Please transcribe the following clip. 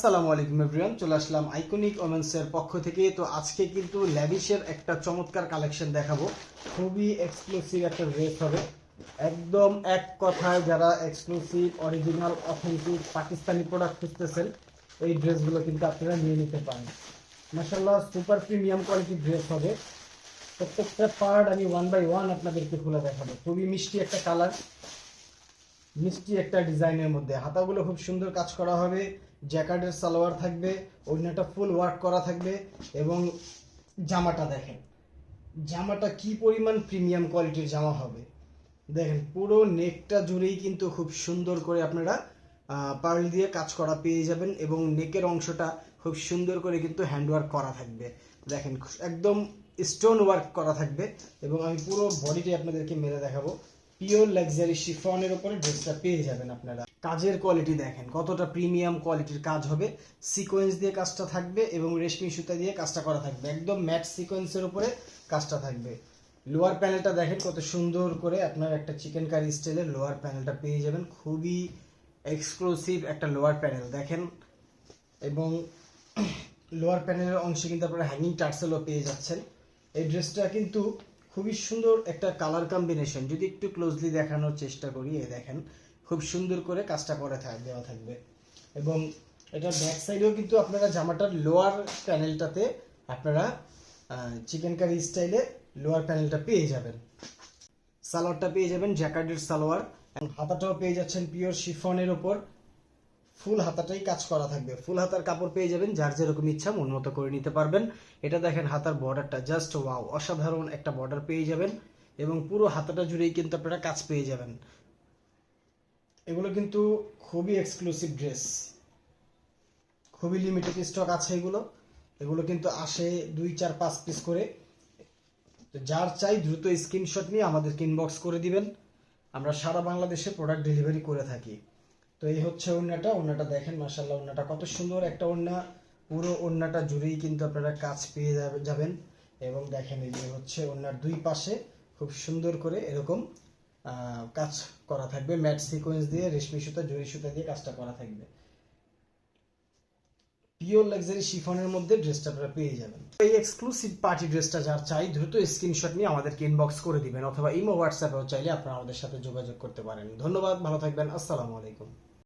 আসসালামু আলাইকুম এভরিওয়ান, চলে আসলাম আইকনিক ওমেন্সের পক্ষ থেকে। তো আজকে কিন্তু ল্যাভিশের একটা চমৎকার কালেকশন দেখাবো। খুবই এক্সক্লুসিভ একটা ড্রেস হবে, একদম এক কথায় যারা exclusive original authentic Pakistani product খুঁজতেছেন এই ড্রেসগুলো কিন্তু আপনারা নিয়ে নিতে পারেন। মাশাআল্লাহ সুপার প্রিমিয়াম কোয়ালিটির ড্রেস হবে। প্রত্যেকটা পার্ট আমি ওয়ান বাই ওয়ান আপনাদেরকে খুলে দেখাবো। খুবই মিষ্টি একটা কালার, মিষ্টি একটা ডিজাইনের মধ্যে হাতাগুলো খুব সুন্দর কাজ করা হবে। জ্যাকার্ডের সালোয়ার থাকবে, ওড়নাটা ফুল ওয়ার্ক করা থাকবে এবং জামাটা দেখেন, জামাটা কি পরিমাণ প্রিমিয়াম কোয়ালিটির জামা হবে। দেখেন পুরো নেকটা জুড়েই কিন্তু খুব সুন্দর করে আপনারা পার্ল দিয়ে কাজ করা পেয়ে যাবেন এবং নেকের অংশটা খুব সুন্দর করে কিন্তু হ্যান্ডওয়ার্ক করা থাকবে। দেখেন একদম স্টোন ওয়ার্ক করা থাকবে এবং আমি পুরো বডিটি আপনাদেরকে মেরে দেখাবো। পিওর লাক্সারি শিফনের উপরে ড্রেসটা পেয়ে যাবেন আপনারা। কাজের কোয়ালিটি দেখেন কতটা প্রিমিয়াম কোয়ালিটির কাজ হবে। সিকোয়েন্স দিয়ে কাজটা থাকবে এবং রেশমি সুতা দিয়ে কাজটা করা থাকবে, একদম ম্যাট সিকোয়েন্সের উপরে কাজটা থাকবে। লোয়ার প্যানেলটা দেখেন কত সুন্দর করে আপনার একটা চিকেন কারি স্টাইলের লোয়ার প্যানেলটা পেয়ে যাবেন। খুবই এক্সক্লুসিভ একটা লোয়ার প্যানেল দেখেন এবং লোয়ার প্যানেলের অংশে কিন্তু আপনারা হ্যাঙ্গিং টার্সেলও পেয়ে যাচ্ছেন। এই ড্রেসটা কিন্তু খুবই সুন্দর একটা কালার কম্বিনেশন। যদি একটু ক্লোজলি দেখানোর চেষ্টা করি, এই দেখেন খুব সুন্দর করে কাজটা করে দেওয়া থাকবে এবং এটার ব্যাক সাইডেও কিন্তু আপনারা জামাটার লোয়ার প্যানেলটাতে আপনারা চিকেন কারি স্টাইলে লোয়ার প্যানেলটা পেয়ে যাবেন। সালোয়ারটা পেয়ে যাবেন জ্যাকার্ডের সালোয়ার, হাতাটাও পেয়ে যাচ্ছেন পিওর শিফনের ওপর। ফুল হাতাটাই কাজ করা থাকবে, ফুল হাতার কাপড় পেয়ে যাবেন, যার যেরকম ইচ্ছা মন মতো করে নিতে পারবেন। এটা দেখেন হাতার বর্ডারটা জাস্ট ওয়াও, অসাধারণ একটা বর্ডার পেয়ে যাবেন এবং পুরো হাতাটা জুড়েই কিন্তু আপনারা কাজ পেয়ে যাবেন। এগুলো কিন্তু খুবই এক্সক্লুসিভ ড্রেস, খুবই লিমিটেড স্টক আছে এগুলো। এগুলো কিন্তু আসে 2, 4, 5 পিস করে। তো যার চাই দ্রুত স্ক্রিনশট নিয়ে আমাদেরকে ইনবক্স করে দিবেন, আমরা সারা বাংলাদেশে প্রোডাক্ট ডেলিভারি করে থাকি। তো এই হচ্ছে ওড়নাটা, ওড়নাটা দেখেন মাশাআল্লাহ ওড়নাটা কত সুন্দর একটা ওড়না। পুরো ওড়নাটা জুড়েই কিন্তু আপনারা কাজ পেয়ে যাবেন এবং দেখেন এই যে হচ্ছে ওড়নার দুই পাশে খুব সুন্দর করে এরকম কাজ করা থাকবে, ম্যাট সিকোয়েন্স দিয়ে রেশমি সুতা জরি সুতা দিয়ে কাজটা করা থাকবে। পিওর লাক্সারি শিফনের মধ্যে ড্রেসটা আপনারা পেয়ে যাবেন। এই এক্সক্লুসিভ পার্টি ড্রেসটা যার চাই দ্রুত স্ক্রিনশট নিয়ে আমাদেরকে ইনবক্স করে দিবেন অথবা ইমো হোয়াটসঅ্যাপেও চাইলে আপনারা আমাদের সাথে যোগাযোগ করতে পারেন। ধন্যবাদ, ভালো থাকবেন, আসসালামু আলাইকুম।